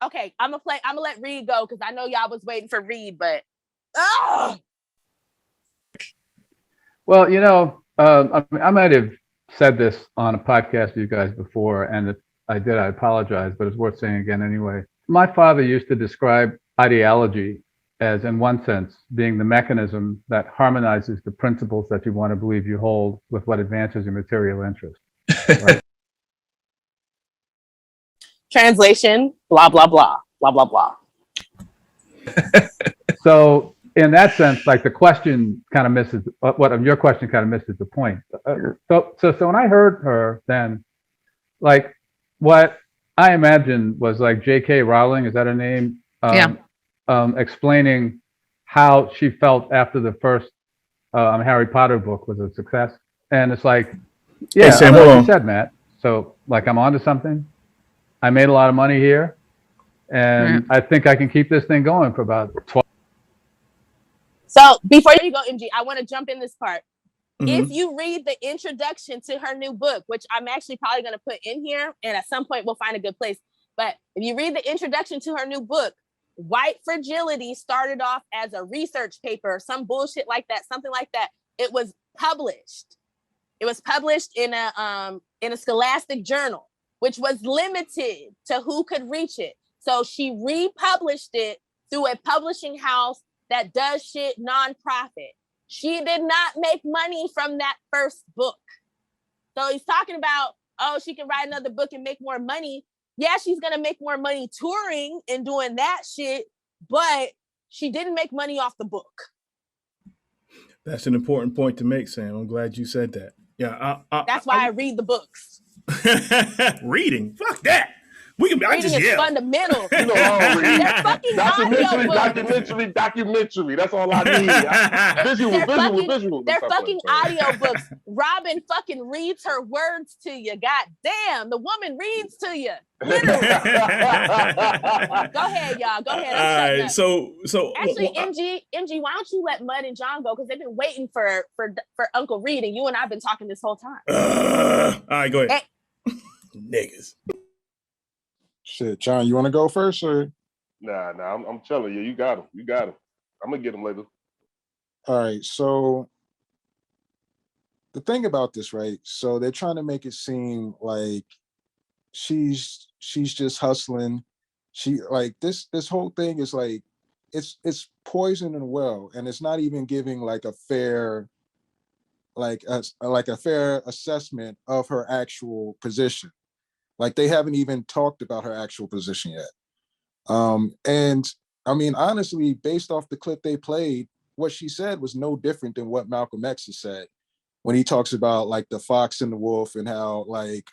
Okay, I'm gonna let Reed go because I know y'all was waiting for Reed, but Well, I might have said this on a podcast with you guys before, and if I did, I apologize, but it's worth saying again anyway. My father used to describe ideology as, in one sense, being the mechanism that harmonizes the principles that you want to believe you hold with what advances your material interest. Right? translation, blah blah blah, blah blah blah. So, in that sense, like the question kind of misses your question kind of misses the point. So when I heard her, then like what I imagined was like J.K. Rowling, is that her name? Yeah. Explaining how she felt after the first Harry Potter book was a success, and it's like, yeah, Hey, Sam, like hold you on. said, Matt. So like I'm onto something. I made a lot of money here, and I think I can keep this thing going for about 12. So before you go, MG, I want to jump in this part. Mm-hmm. If you read the introduction to her new book, which I'm actually probably going to put in here, and at some point we'll find a good place. But if you read the introduction to her new book, White Fragility started off as a research paper or some bullshit like that, something like that. It was published. It was published in a scholastic journal, which was limited to who could reach it. So she republished it through a publishing house that does shit nonprofit. She did not make money from that first book. So he's talking about, oh, she can write another book and make more money. Yeah, she's going to make more money touring and doing that shit, but she didn't make money off the book. That's an important point to make, Sam. I'm glad you said that. Yeah, that's why I read the books. Reading, fuck that. We can. Reading is fundamental. You know, I read. They're fucking documentary. That's all I need. Visual. They're fucking audiobooks. Robin fucking reads her words to you. God damn, the woman reads to you. Literally. Go ahead, y'all. Go ahead. I'm all right. So actually, MG, why don't you let Mud and John go? Because they've been waiting for Uncle Reed, and you and I've been talking this whole time. All right, go ahead. Niggas. Shit, John, you want to go first, or? Nah, I'm telling you, you got him. I'm gonna get him later. All right, so the thing about this, right? So they're trying to make it seem like she's just hustling. She like this whole thing is like it's poison and well, and it's not even giving like a fair fair assessment of her actual position. Like they haven't even talked about her actual position yet. And I mean, honestly, based off the clip they played, what she said was no different than what Malcolm X has said when he talks about like the fox and the wolf and how like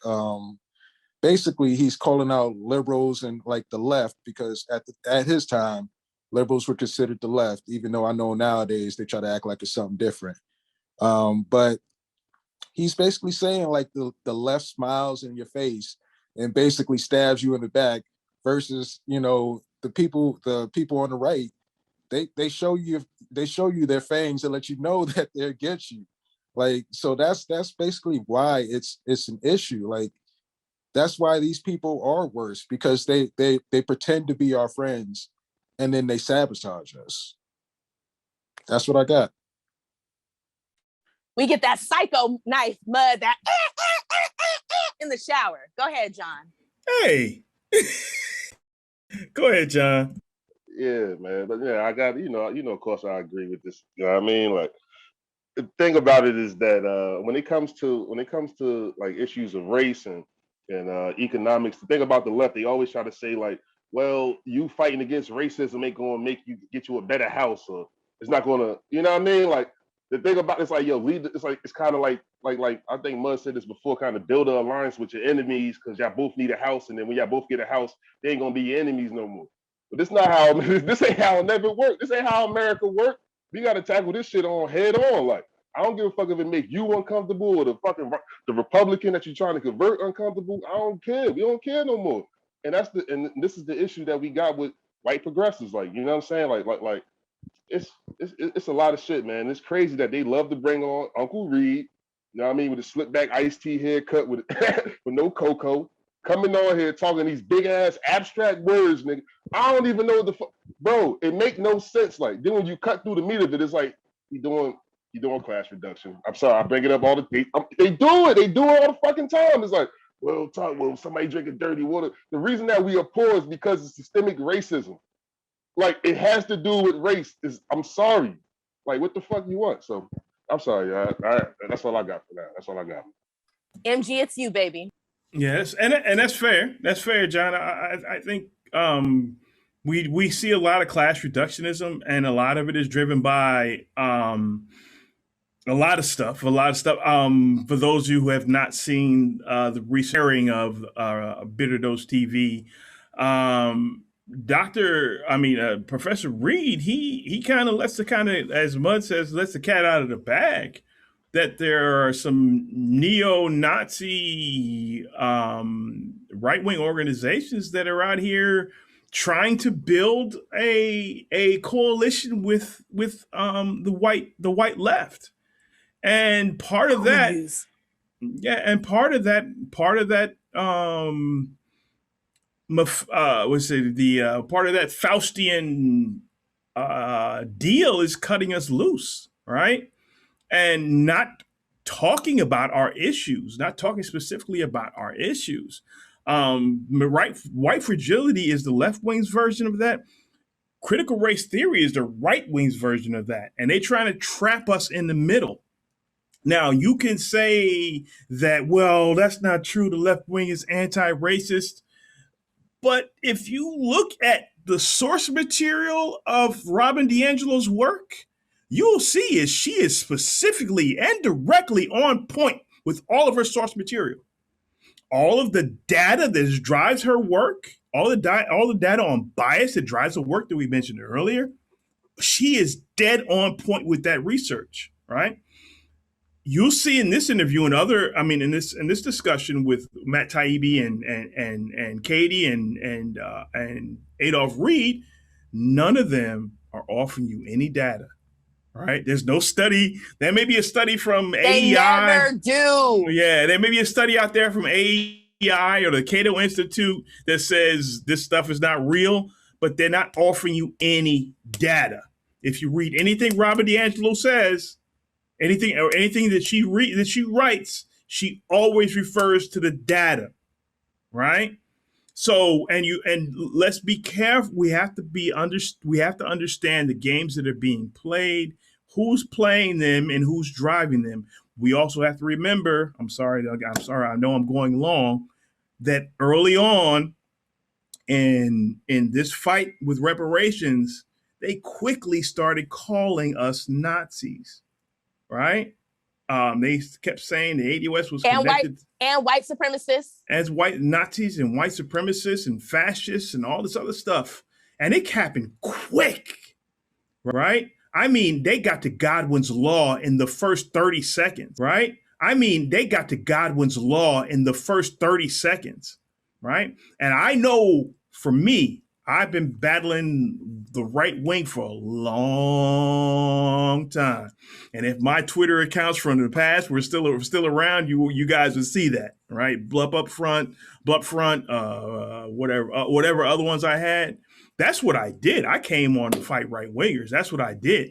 basically he's calling out liberals and like the left because at his time, liberals were considered the left, even though I know nowadays they try to act like it's something different. But he's basically saying like the left smiles in your face and basically stabs you in the back versus, you know, the people on the right, they show you their fangs and let you know that they're against you. Like, so that's basically why it's an issue. Like, that's why these people are worse, because they pretend to be our friends and then they sabotage us. That's what I got. We get that psycho knife, Mud, that in the shower. Go ahead, John. Hey. Go ahead, John. Yeah, man. But yeah, I got, you know, of course I agree with this. You know what I mean? Like, the thing about it is that when it comes to like issues of race and economics, the thing about the left, they always try to say like, well, you fighting against racism ain't gonna make you get you a better house, or it's not gonna, you know what I mean? Like, the thing about it's like, yo, it's kind of like I think Mud said this before, kind of build an alliance with your enemies because y'all both need a house, and then when y'all both get a house, they ain't gonna be your enemies no more. But this not how this ain't how it never worked. This ain't how America worked. We gotta tackle this shit on head on. Like, I don't give a fuck if it make you uncomfortable or the Republican that you're trying to convert uncomfortable. I don't care. We don't care no more. And this is the issue that we got with white progressives. Like, you know what I'm saying? Like it's a lot of shit, man. It's crazy that they love to bring on Uncle Reed, you know what I mean, with a slick back iced tea haircut with with no cocoa. coming on here talking these big ass abstract words, nigga. I don't even know what the fuck, bro. It make no sense. Like then when you cut through the meat of it, it's like you doing class reduction. I'm sorry, I bring it up all the they do it. They do it all the fucking time. It's like, well, somebody drinking dirty water. The reason that we are poor is because of systemic racism. Like it has to do with race. I'm sorry. Like what the fuck you want? So I'm sorry. That's all I got for that. That's all I got. MG, it's you, baby. Yes, and that's fair. That's fair, John. I think we see a lot of class reductionism, and a lot of it is driven by a lot of stuff. For those of you who have not seen the recent airing of Bitter Dose TV, Professor Reed, he kind of as Mud says, lets the cat out of the bag. That there are some neo-Nazi right-wing organizations that are out here trying to build a coalition with the white left, and part of that, part of that Faustian deal is cutting us loose, right? And not talking about our issues, not talking specifically about our issues. White fragility is the left wing's version of that. Critical race theory is the right wing's version of that. And they're trying to trap us in the middle. Now, you can say that, well, that's not true. The left wing is anti-racist. But if you look at the source material of Robin DiAngelo's work, you'll see she is specifically and directly on point with all of her source material. All of the data that drives her work, all the data on bias that drives the work that we mentioned earlier, she is dead on point with that research, right? You'll see in this interview and in this discussion with Matt Taibbi and Katie and Adolph Reed, none of them are offering you any data. Right? There's no study. There may be a study from AEI. They never do. Yeah, there may be a study out there from AEI or the Cato Institute that says this stuff is not real, but they're not offering you any data. If you read anything Robin DiAngelo says, anything that she writes, she always refers to the data, right? So, and let's be careful. We have to understand the games that are being played, who's playing them, and who's driving them. We also have to remember. I'm sorry. I know I'm going long. That early on, in this fight with reparations, they quickly started calling us Nazis, right? They kept saying the ADOS was connected and white supremacists, as white Nazis and white supremacists and fascists and all this other stuff, and it happened quick, right? I mean, they got to Godwin's law in the first 30 seconds, right? Right? And I know for me, I've been battling the right wing for a long time. And if my Twitter accounts from the past were still around, you guys would see that, right? Blup front, whatever other ones I had. That's what I did. I came on to fight right wingers. That's what I did.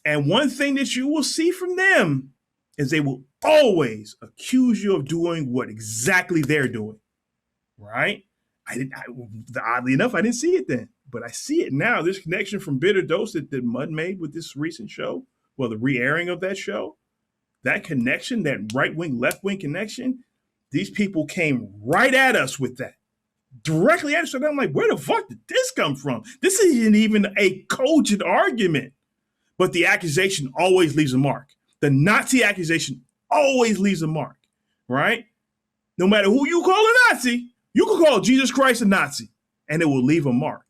And one thing that you will see from them is they will always accuse you of doing what exactly they're doing, right? Oddly enough, I didn't see it then, but I see it now. This connection from Bitter Dose that Mud made with this recent show, well, the re-airing of that show, that connection, that right-wing, left-wing connection, these people came right at us with that. Directly at us. And I'm like, where the fuck did this come from? This isn't even a cogent argument. But the accusation always leaves a mark. The Nazi accusation always leaves a mark, right? No matter who you call a Nazi, you can call Jesus Christ a Nazi, and it will leave a mark.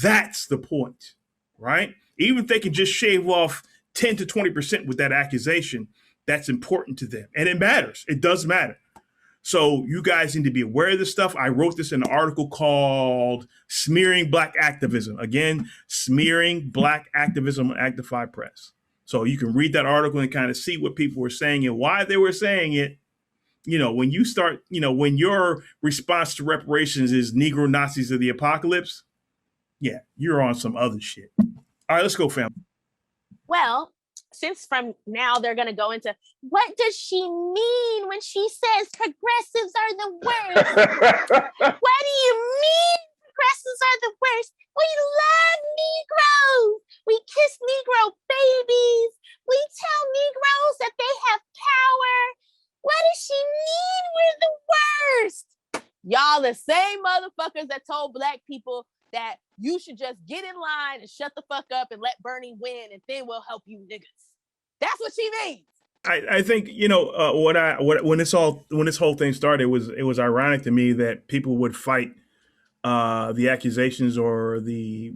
That's the point, right? Even if they can just shave off 10 to 20% with that accusation, that's important to them. And it matters. It does matter. So you guys need to be aware of this stuff. I wrote this in an article called Smearing Black Activism. Again, Smearing Black Activism on Actify Press. So you can read that article and kind of see what people were saying and why they were saying it. when you start, when your response to reparations is Negro Nazis of the apocalypse, yeah, you're on some other shit. All right, let's go, fam. Well, since from now they're going to go into what does she mean when she says progressives are the worst? What do you mean progressives are the worst? We love Negroes. We kiss Negro babies. We tell Negroes that they have power. What does she mean we're the worst? Y'all the same motherfuckers that told Black people that you should just get in line and shut the fuck up and let Bernie win, and then we'll help you niggas. That's what she means. I think when this whole thing started, it was ironic to me that people would fight the accusations or the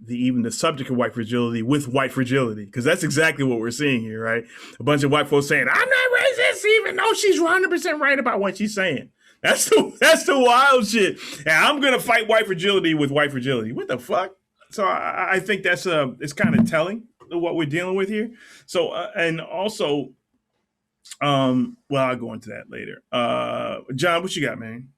even the subject of white fragility with white fragility, because that's exactly what we're seeing here, right? A bunch of white folks saying, "I'm not racist," even though she's 100% right about what she's saying. That's the wild shit. And I'm gonna fight white fragility with white fragility. What the fuck? So I think that's it's kind of telling of what we're dealing with here. So and also, well, I'll go into that later. John, what you got, man?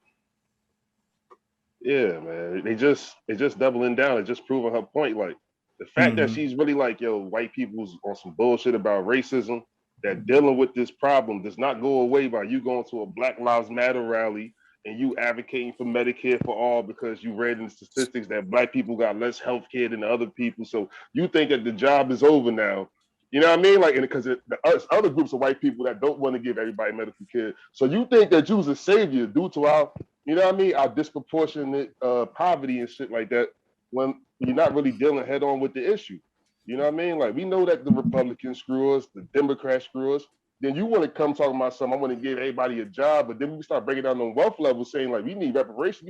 Yeah, man. They just doubling down and just proving her point. Like the fact that she's really like, yo, white people's on some bullshit about racism, that dealing with this problem does not go away by you going to a Black Lives Matter rally and you advocating for Medicare for all because you read in the statistics that Black people got less health care than other people. So you think that the job is over now. You know what I mean? Like, because there's other groups of white people that don't want to give everybody medical care. So you think that you's a savior due to our, you know what I mean, our disproportionate poverty and shit like that, when you're not really dealing head on with the issue. You know what I mean? Like, we know that the Republicans screw us, the Democrats screw us. Then you want to come talking about something, I want to give everybody a job, but then we start breaking down on wealth levels, saying like, we need reparations,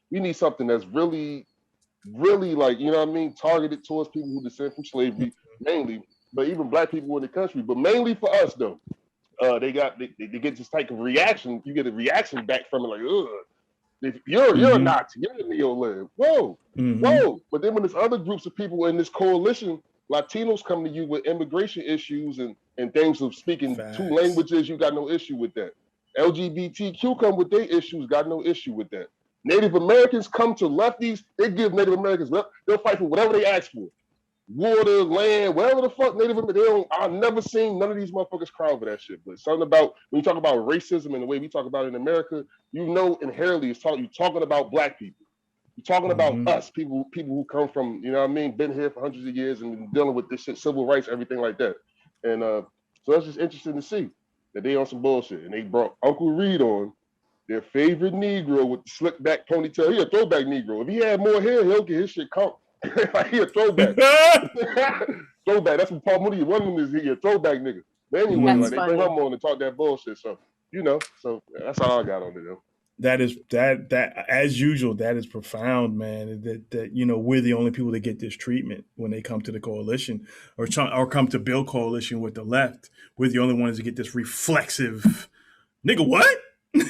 we need something that's really, really like, you know what I mean, targeted towards people who descend from slavery, mainly, but even Black people in the country, but mainly for us though. They get this type of reaction. You get a reaction back from it, like, ugh. You're a Nazi, you're a neo-lib. Whoa. But then when there's other groups of people in this coalition, Latinos come to you with immigration issues and things of speaking two languages, you got no issue with that. LGBTQ come with their issues, got no issue with that. Native Americans come to lefties, they give Native Americans, they'll fight for whatever they ask for. Water, land, whatever the fuck Native Americans, I've never seen none of these motherfuckers cry over that shit. But something about, when you talk about racism and the way we talk about it in America, you know inherently you're talking about Black people. You're talking about us, people who come from, you know what I mean, been here for hundreds of years and been dealing with this shit, civil rights, everything like that. And so that's just interesting to see that they on some bullshit. And they brought Uncle Reed on, their favorite Negro with the slick back ponytail. He a throwback Negro. If he had more hair, he'll get his shit caught. He a throwback. Throwback. That's what Paul Moody, one of them is he a throwback nigga. But anyway, like, they bring him on and talk that bullshit. So, so that's all I got on it though. That as usual, that is profound, man. That we're the only people that get this treatment when they come to the coalition or come to build coalition with the left. We're the only ones that get this reflexive, nigga, what? We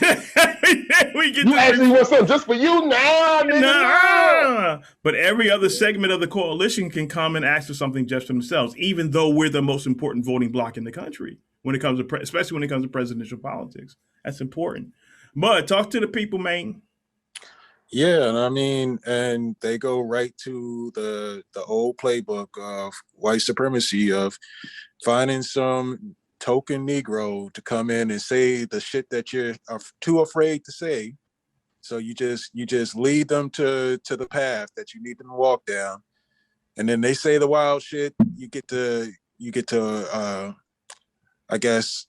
get you actually want something just for you? Nah. But every other segment of the coalition can come and ask for something just for themselves, even though we're the most important voting bloc in the country when it comes to, especially when it comes to presidential politics. That's important. But talk to the people, man. Yeah, I mean, and they go right to the old playbook of white supremacy, of finding some token Negro to come in and say the shit that you're too afraid to say. So you just lead them to the path that you need them to walk down. And then they say the wild shit. You get to I guess,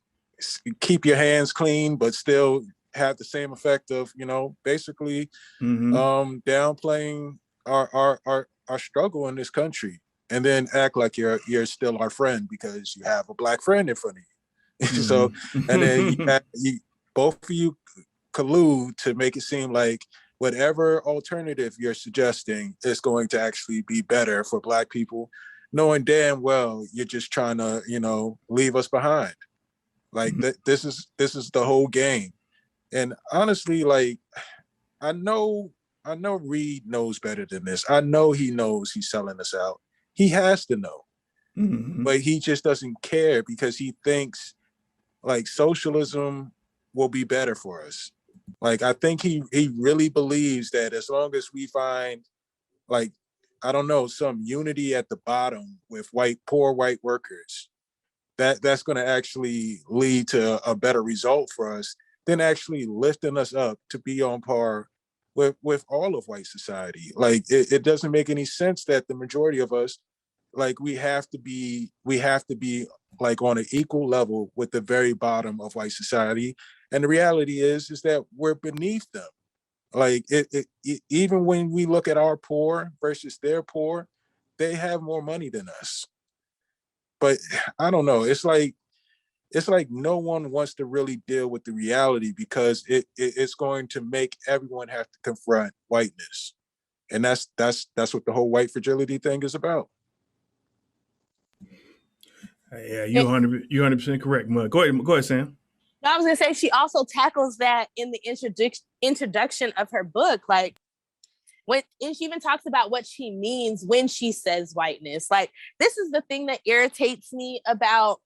keep your hands clean, but still have the same effect of, basically downplaying our struggle in this country. And then act like you're still our friend because you have a Black friend in front of you. So, and then both of you collude to make it seem like whatever alternative you're suggesting is going to actually be better for Black people, knowing damn well you're just trying to, leave us behind. Like this is the whole game. And honestly, like, I know Reed knows better than this. I know he knows he's selling us out. He has to know, but he just doesn't care because he thinks like socialism will be better for us. Like, I think he really believes that as long as we find, like, I don't know, some unity at the bottom with poor white workers, that's going to actually lead to a better result for us than actually lifting us up to be on par with all of white society. Like, it doesn't make any sense that the majority of us, like, we have to be like on an equal level with the very bottom of white society. And the reality is that we're beneath them. Like, even when we look at our poor versus their poor, they have more money than us. But I don't know. It's like no one wants to really deal with the reality, because it's going to make everyone have to confront whiteness, and that's what the whole white fragility thing is about. Yeah, you're 100% correct, Mud. Go ahead, Sam. I was gonna say she also tackles that in the introduction of her book, like and she even talks about what she means when she says whiteness. Like, this is the thing that irritates me about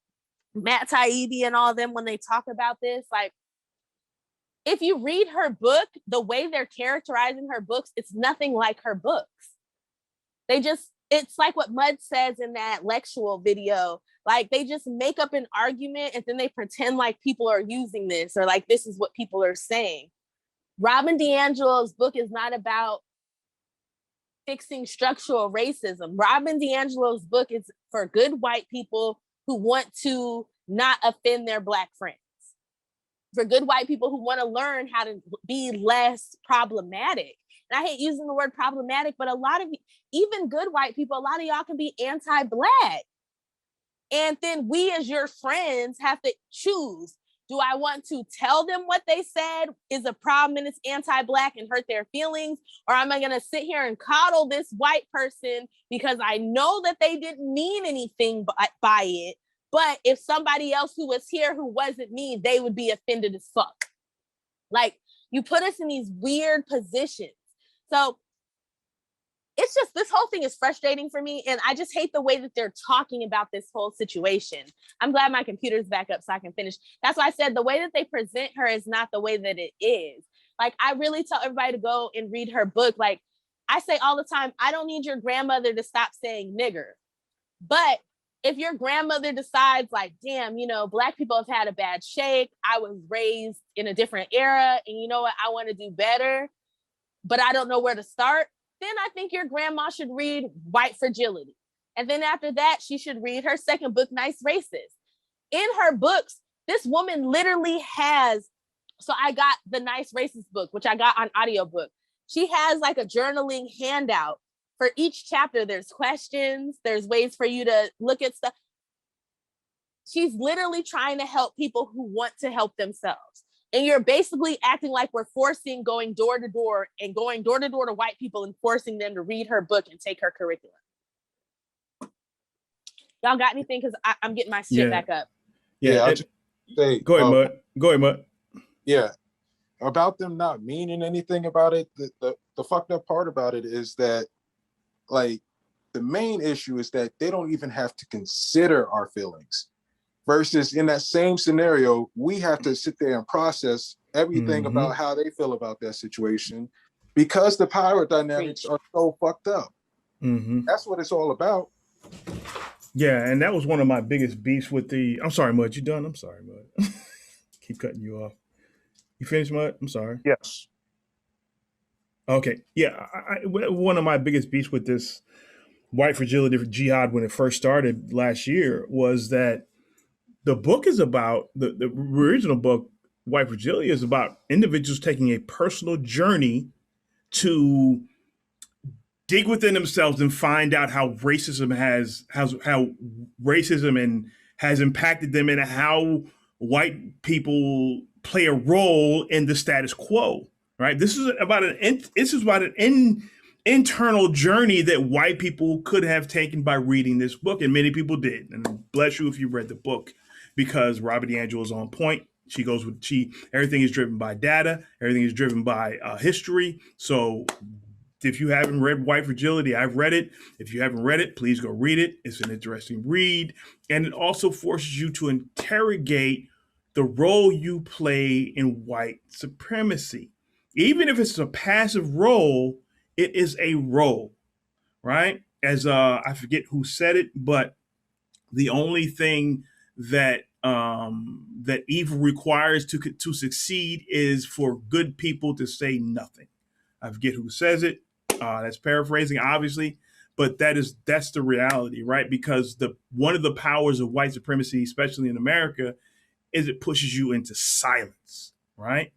Matt Taibbi and all of them when they talk about this. Like, if you read her book, the way they're characterizing her books, it's nothing like her books. It's like what Mud says in that lectual video. Like, they just make up an argument and then they pretend like people are using this, or like this is what people are saying. Robin DiAngelo's book is not about fixing structural racism. Robin DiAngelo's book is for good white people who want to not offend their Black friends, for good white people who want to learn how to be less problematic. And I hate using the word problematic, but a lot of, even good white people, a lot of y'all can be anti-Black. And then we as your friends have to choose. Do I want to tell them what they said is a problem and it's anti-Black and hurt their feelings? Or am I going to sit here and coddle this white person because I know that they didn't mean anything by it? But if somebody else who was here who wasn't me, they would be offended as fuck. Like, you put us in these weird positions. So it's just, this whole thing is frustrating for me. And I just hate the way that they're talking about this whole situation. I'm glad my computer's back up so I can finish. That's why I said the way that they present her is not the way that it is. Like, I really tell everybody to go and read her book. Like, I say all the time, I don't need your grandmother to stop saying nigger. But if your grandmother decides, like, damn, Black people have had a bad shake, I was raised in a different era, and you know what, I want to do better, but I don't know where to start, then I think your grandma should read White Fragility. And then after that, she should read her second book, Nice Racist. In her books, this woman literally has, so I got the Nice Racist book, which I got on audiobook. She has like a journaling handout. For each chapter, there's questions, there's ways for you to look at stuff. She's literally trying to help people who want to help themselves. And you're basically acting like we're going door to door to white people and forcing them to read her book and take her curriculum. Y'all got anything? Because I'm getting my shit back up. Yeah, I'll just say, go ahead, Mud. Yeah, about them not meaning anything about it, the fucked up part about it is that, like, the main issue is that they don't even have to consider our feelings. Versus in that same scenario, we have to sit there and process everything about how they feel about that situation, because the power dynamics are so fucked up. That's what it's all about. Yeah, and that was one of my biggest beefs with the. I'm sorry, Mud. You done? I'm sorry, Mud. Keep cutting you off. You finished, Mud? I'm sorry. Yes. Okay. Yeah, one of my biggest beefs with this white fragility for jihad when it first started last year was that the book is about, the original book, White Fragility, is about individuals taking a personal journey to dig within themselves and find out how racism has impacted them, and how white people play a role in the status quo. Right. This is about an internal journey that white people could have taken by reading this book, and many people did. And bless you if you read the book, because Robin DiAngelo is on point. Everything is driven by data. Everything is driven by history. So if you haven't read White Fragility, I've read it. If you haven't read it, please go read it. It's an interesting read. And it also forces you to interrogate the role you play in white supremacy. Even if it's a passive role, it is a role, right? As I forget who said it, but the only thing that that evil requires to succeed is for good people to say nothing. I forget who says it. That's paraphrasing, obviously, but that's the reality, right? Because one of the powers of white supremacy, especially in America, is it pushes you into silence, right?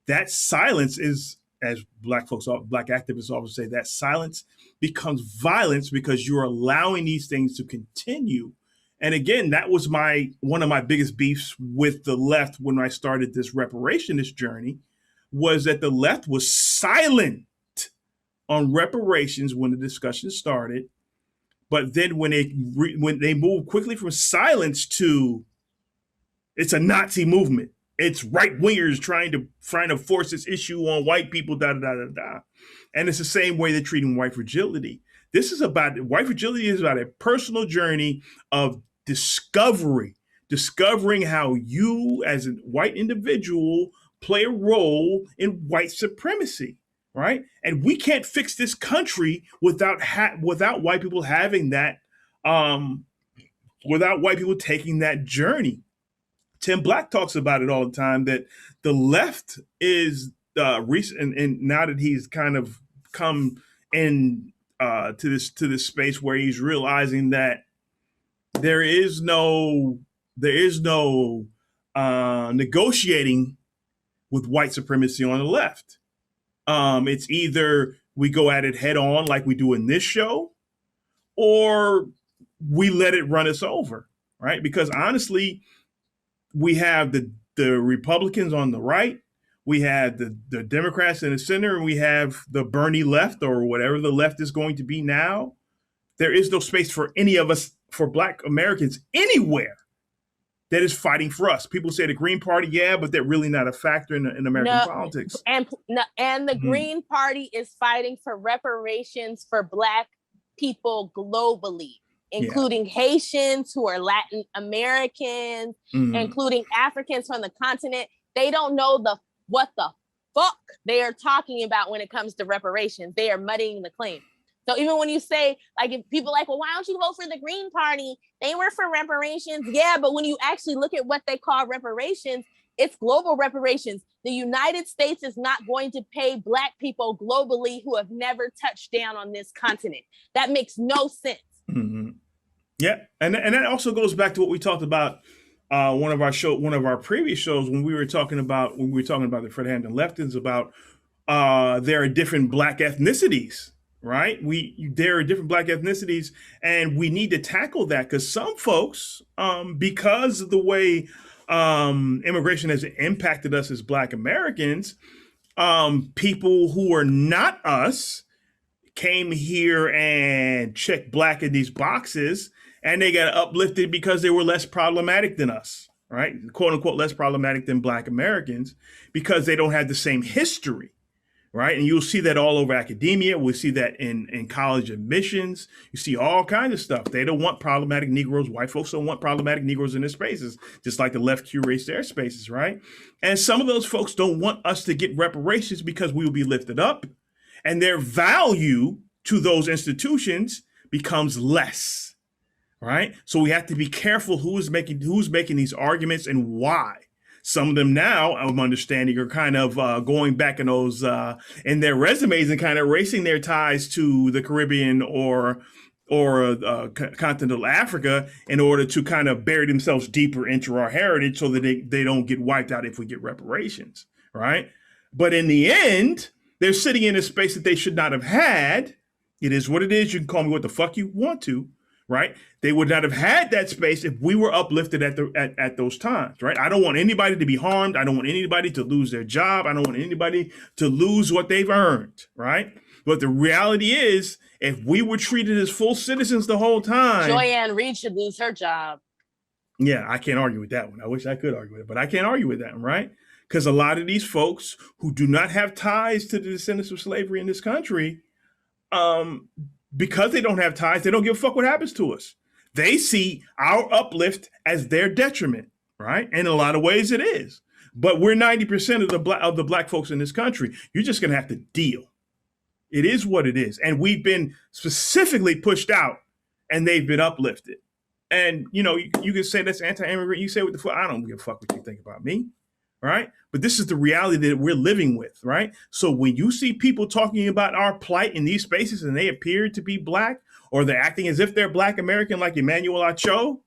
That silence is, as black activists often say, that silence becomes violence because you're allowing these things to continue. And again, that was one of my biggest beefs with the left when I started this reparationist journey, was that the left was silent on reparations when the discussion started. But then when they moved quickly from silence to it's a Nazi movement, it's right wingers trying to force this issue on white people, da da da da da. And it's the same way they're treating white fragility. White fragility is about a personal journey of discovering how you as a white individual play a role in white supremacy, right? And we can't fix this country without white people having that, without white people taking that journey. Tim Black talks about it all the time, that the left is recent, and now that he's kind of come in to this space where he's realizing that there is no negotiating with white supremacy on the left. It's either we go at it head on like we do in this show, or we let it run us over, right? Because honestly, we have the Republicans on the right, we have the Democrats in the center, and we have the Bernie left, or whatever the left is going to be now. There is no space for any of us, for Black Americans anywhere, that is fighting for us. People say the Green Party, yeah, but they're really not a factor in American politics. And the Green Party is fighting for reparations for Black people globally, including Haitians who are Latin Americans, including Africans from the continent. They don't know what the fuck they are talking about when it comes to reparations. They are muddying the claim. So even when you say, like, if people are like, well, why don't you vote for the Green Party? They were for reparations. Yeah, but when you actually look at what they call reparations, it's global reparations. The United States is not going to pay Black people globally who have never touched down on this continent. That makes no sense. Mm-hmm. Yeah, and that also goes back to what we talked about one of our previous shows when we were talking about the Fred Hampton Leftons, about there are different Black ethnicities, right? There are different Black ethnicities, and we need to tackle that, because some folks, because of the way immigration has impacted us as Black Americans, people who are not us came here and checked Black in these boxes, and they got uplifted because they were less problematic than us, right? Quote unquote, less problematic than Black Americans, because they don't have the same history, right? And you'll see that all over academia. We'll see that in college admissions. You see all kinds of stuff. They don't want problematic Negroes. White folks don't want problematic Negroes in their spaces, just like the left curates their spaces, right? And some of those folks don't want us to get reparations because we will be lifted up, and their value to those institutions becomes less, right? So we have to be careful who's making these arguments and why. Some of them now, I'm understanding, are kind of going back in those in their resumes and kind of erasing their ties to the Caribbean or continental Africa in order to kind of bury themselves deeper into our heritage so that they don't get wiped out if we get reparations, right? But in the end, they're sitting in a space that they should not have had. It is what it is. You can call me what the fuck you want to, right? They would not have had that space if we were uplifted at those times, right? I don't want anybody to be harmed. I don't want anybody to lose their job. I don't want anybody to lose what they've earned, right? But the reality is, if we were treated as full citizens the whole time, Joyanne Reed should lose her job. Yeah, I can't argue with that one. I wish I could argue with it, but I can't argue with that one, right? Because a lot of these folks who do not have ties to the descendants of slavery in this country, because they don't have ties, they don't give a fuck what happens to us. They see our uplift as their detriment, right? In a lot of ways it is. But we're 90% of the black folks in this country. You're just going to have to deal. It is what it is. And we've been specifically pushed out and they've been uplifted. And, you know, you can say that's anti-immigrant. You say what the fuck, I don't give a fuck what you think about me, right? But this is the reality that we're living with, right? So when you see people talking about our plight in these spaces and they appear to be black, or they're acting as if they're Black American, like Emmanuel Acho,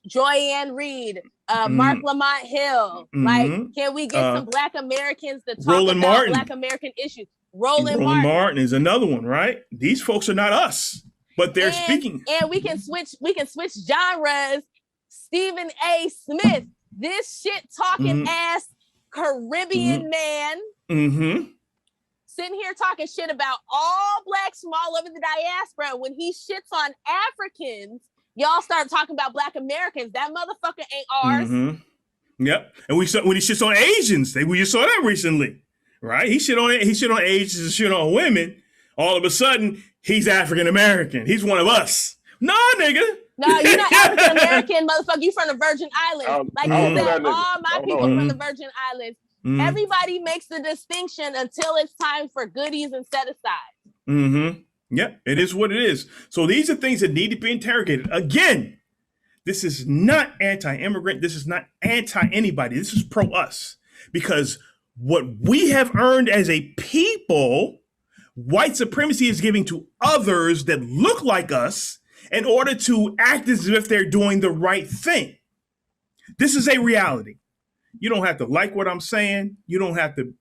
Joyanne Reed, Mark Lamont Hill. Like, can we get some Black Americans to talk Roland about Martin. Black American issues? Roland Martin is another one, right? These folks are not us, but they're speaking. And we can switch genres. Stephen A. Smith, this shit talking ass Caribbean man. Sitting here talking shit about all blacks from all over the diaspora. When he shits on Africans, y'all start talking about Black Americans. That motherfucker ain't ours. Yep. And when he shits on Asians, we just saw that recently, right? He shit on Asians and shit on women. All of a sudden, he's African American. He's one of us. Nah, nigga. No, you're not African American, motherfucker. You from the Virgin Islands. Like you said, all my people from the Virgin Islands. Everybody makes the distinction until it's time for goodies and set aside. Yeah, it is what it is. So these are things that need to be interrogated. Again, this is not anti-immigrant. This is not anti-anybody. This is pro-us. Because what we have earned as a people, white supremacy is giving to others that look like us in order to act as if they're doing the right thing. This is a reality. You don't have to like what I'm saying. You don't have to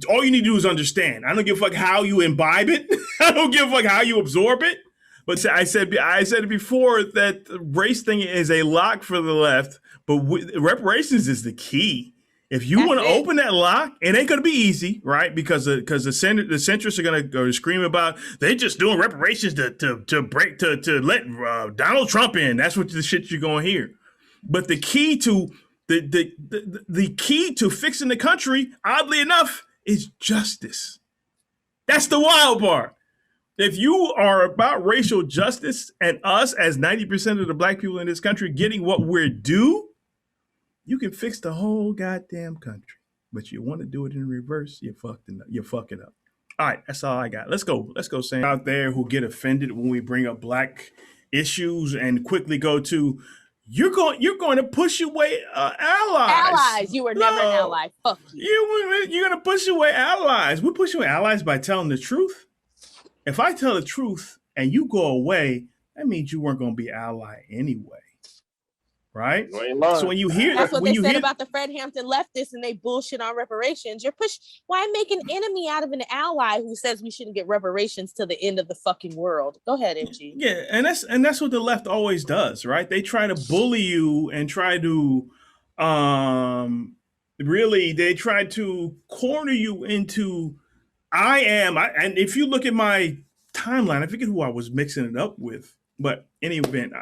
all you need to do is understand. I don't give a fuck how you imbibe it. I don't give a fuck how you absorb it. But I said it before that the race thing is a lock for the left, but reparations is the key. If you want to open that lock, it ain't going to be easy, right? Because the centrists are going to scream about they just doing reparations to let Donald Trump in. That's what the shit you're going to hear. But the key to the key to fixing the country, oddly enough, is justice. That's the wild part. If you are about racial justice and us as 90% of the black people in this country getting what we're due, you can fix the whole goddamn country. But you want to do it in reverse, you're fucking up. All right, that's all I got. Let's go, Sam. Out there who get offended when we bring up black issues and quickly go to you're going to push away allies. You were never an ally. Fuck you. You're going to push away allies. We push away allies by telling the truth. If I tell the truth and you go away, that means you weren't going to be an ally anyway. Right? So when you hear that's what they said about the Fred Hampton leftists and they bullshit on reparations. Why make an enemy out of an ally who says we shouldn't get reparations till the end of the fucking world? Go ahead, MG. Yeah, and that's what the left always does, right? They try to bully you and try to they try to corner you into and if you look at my timeline, I forget who I was mixing it up with, but in any event,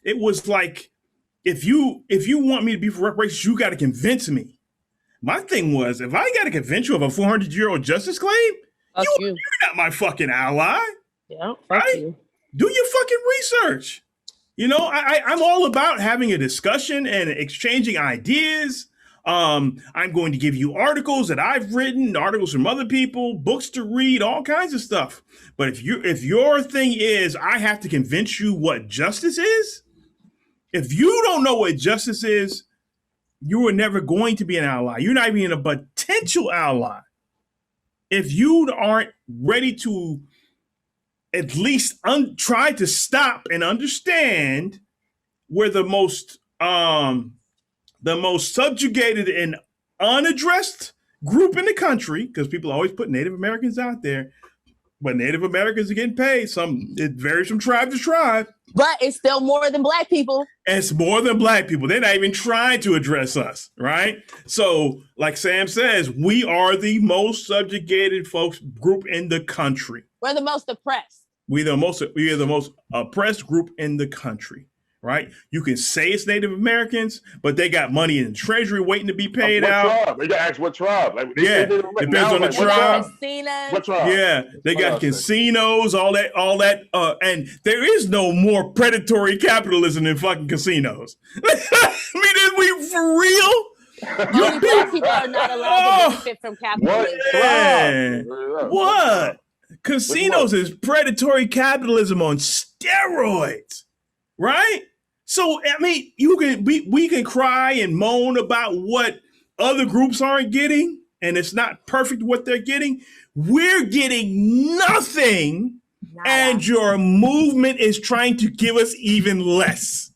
it was like if you want me to be for reparations, you got to convince me. My thing was, if I got to convince you of a 400-year-old justice claim, you're not my fucking ally. Yeah, right? You. Do your fucking research. You know, I'm all about having a discussion and exchanging ideas. I'm going to give you articles that I've written, articles from other people, books to read, all kinds of stuff. But if your thing is, I have to convince you what justice is, if you don't know what justice is, you are never going to be an ally. You're not even a potential ally. If you aren't ready to at least try to stop and understand where the most subjugated and unaddressed group in the country, because people always put Native Americans out there, but Native Americans are getting paid. It varies from tribe to tribe. But it's still more than black people. It's more than black people. They're not even trying to address us, right? So, like Sam says, we are the most subjugated folks group in the country. We're the most oppressed. We are the most oppressed group in the country, right? You can say it's Native Americans, but they got money in the treasury waiting to be paid what out. tribe? They got to ask what tribe. Like, they Yeah, say depends on the They what got tribe. casinos. What tribe? Yeah, they What got else say? casinos, all that, and there is no more predatory capitalism than fucking casinos. I mean, is we for real? Only black people are not allowed to benefit from capitalism. What tribe? Yeah. What? Casinos is predatory capitalism on steroids, right? So I mean, we can cry and moan about what other groups aren't getting, and it's not perfect what they're getting. We're getting nothing, Nada. and your movement is trying to give us even less.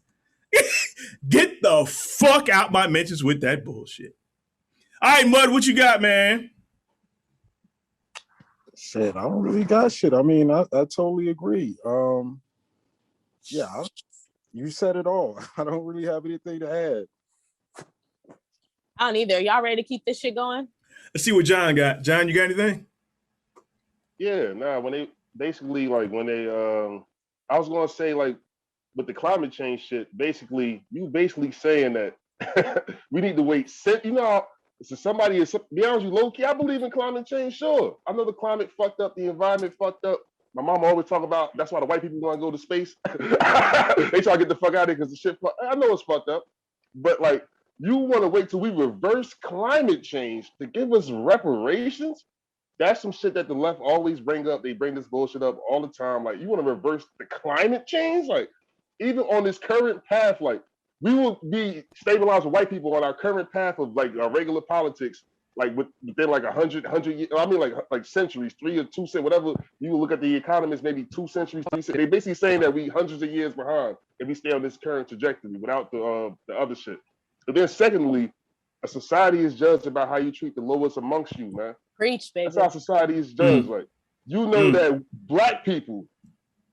Get the fuck out my mentions with that bullshit. All right, Mud, what you got, man? Shit, I don't really got shit. I mean, I totally agree. Yeah, you said it all. I don't really have anything to add. I don't either. Y'all ready to keep this shit going? Let's see what John got. John, you got anything? Yeah, nah, when they basically like when they I was gonna say like with the climate change shit, basically you basically saying that we need to wait. You know, so somebody is be honest with you, low key, I believe in climate change, sure. I know the climate fucked up, the environment fucked up. My mom always talk about that's why the white people want to go to space. They try to get the fuck out of here because the shit I know it's fucked up. But like you want to wait till we reverse climate change to give us reparations? That's some shit that the left always bring up. They bring this bullshit up all the time. Like, you want to reverse the climate change? Like, even on this current path, like, we will be stabilized with white people on our current path of like our regular politics, like within like 100 years. I mean, like centuries, 3 or 2 cents, whatever. You look at the economists, maybe 2 centuries, 3 centuries. They basically saying that we hundreds of years behind if we stay on this current trajectory without the other shit. But then, secondly, a society is judged about how you treat the lowest amongst you, man. Preach, baby. That's how society is judged. Like, you know that black people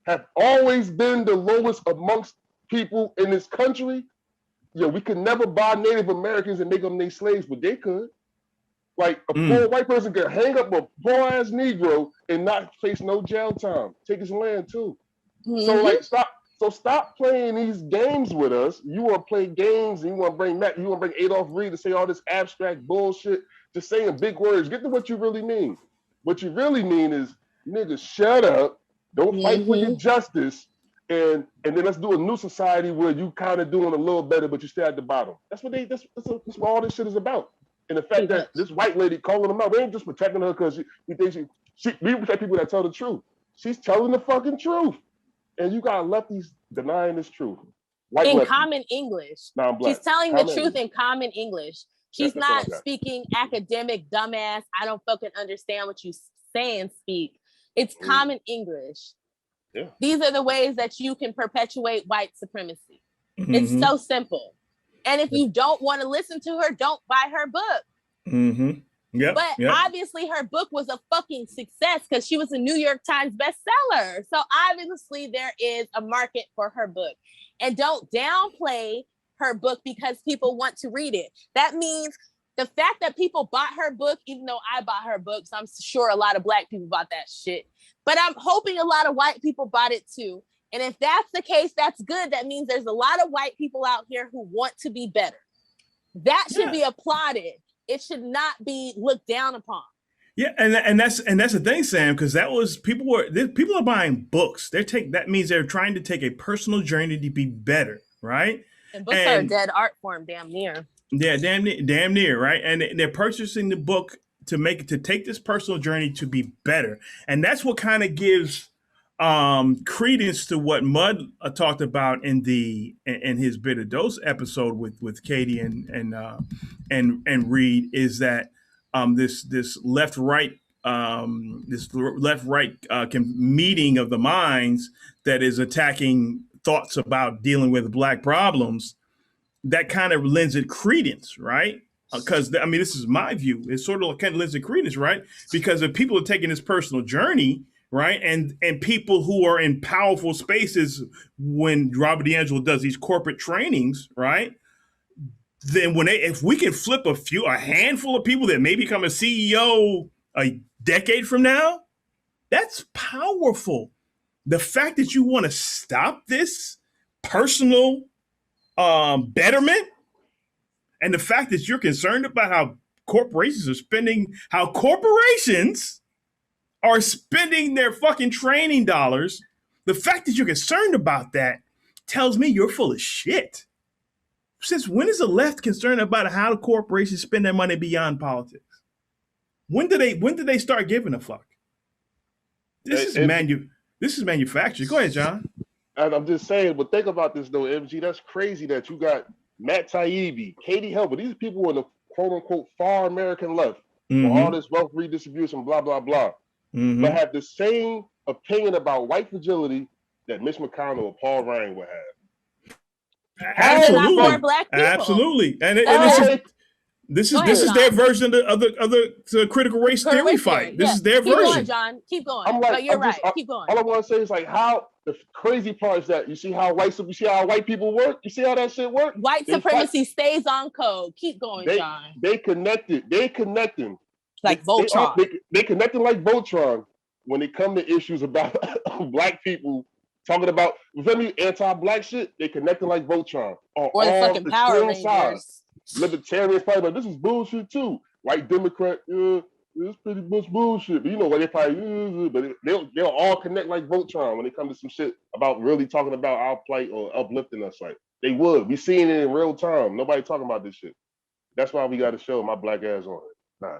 have always been the lowest amongst people in this country. Yo, we could never buy Native Americans and make them their slaves, but they could. Like, a poor white person could hang up a poor ass Negro and not face no jail time. Take his land too. So like, stop playing these games with us. You want to play games and you want to bring Adolph Reed to say all this abstract bullshit, just saying big words. Get to what you really mean. What you really mean is, niggas, shut up. Don't fight for your justice. And then let's do a new society where you kind of doing a little better, but you stay at the bottom. That's what that's what all this shit is about. And the fact that this white lady calling them out, we ain't just protecting her because we think we protect people that tell the truth. She's telling the fucking truth. And you got lefties denying this truth. White in lefties. Common English. Now I'm black. She's telling Common the truth English. in common English. She's That's all I not got. speaking academic dumbass. I don't fucking understand what you say and speak. It's common English. Yeah. These are the ways that you can perpetuate white supremacy. It's so simple. And if you don't want to listen to her, don't buy her book. But obviously her book was a fucking success because she was a New York Times bestseller. So obviously there is a market for her book. And don't downplay her book because people want to read it. That means the fact that people bought her book, even though I bought her book, so I'm sure a lot of black people bought that shit. But I'm hoping a lot of white people bought it too. And if that's the case, that's good. That means there's a lot of white people out here who want to be better. That should be applauded. It should not be looked down upon. Yeah, and that's the thing, Sam, because that was people are buying books. That means they're trying to take a personal journey to be better, right? And books are a dead art form, damn near. Yeah, damn near, right? And they're purchasing the book to take this personal journey to be better, and that's what kind of gives credence to what Mud talked about in his Bitter Dose episode with Katie and Reed, is that this left right meeting of the minds that is attacking thoughts about dealing with black problems, that kind of lends it credence, right? Because I mean, this is my view. It sort of kind of lends it credence, right? Because if people are taking this personal journey, right, and people who are in powerful spaces, when Robert DiAngelo does these corporate trainings, right, then if we can flip a handful of people that may become a CEO a decade from now, that's powerful. The fact that you want to stop this personal betterment, and the fact that you're concerned about how corporations are spending their fucking training dollars, the fact that you're concerned about that tells me you're full of shit. Since when is the left concerned about how the corporations spend their money beyond politics? When did they start giving a fuck? This is manufactured. Go ahead, John. And I'm just saying, but think about this though, MG. That's crazy that you got Matt Taibbi, Katie Helper. These people in the quote unquote far American left for all this wealth redistribution, blah blah blah, but have the same opinion about white fragility that Mitch McConnell or Paul Ryan would have. Absolutely, not for black people. Absolutely, and this is their version of the critical race theory fight. This is their version. Keep going, John. Keep going. I'm like, no, you're right. Keep going. All I want to say is like how the crazy part is that you see how white people work. You see how that shit works. White supremacy stays on code. Keep going, John. They connected. They connecting like Voltron. They connecting like Voltron when it come to issues about black people talking about anti-black shit. They connecting like Voltron. Or the fucking Power Rangers. Libertarians probably like, this is bullshit too. White Democrat, it's pretty much bullshit. But you know what they probably, but they'll all connect like Voltron when it comes to some shit about really talking about our plight or uplifting us. Like they would. We seeing it in real time. Nobody talking about this shit. That's why we got to show my black ass on it. Nah.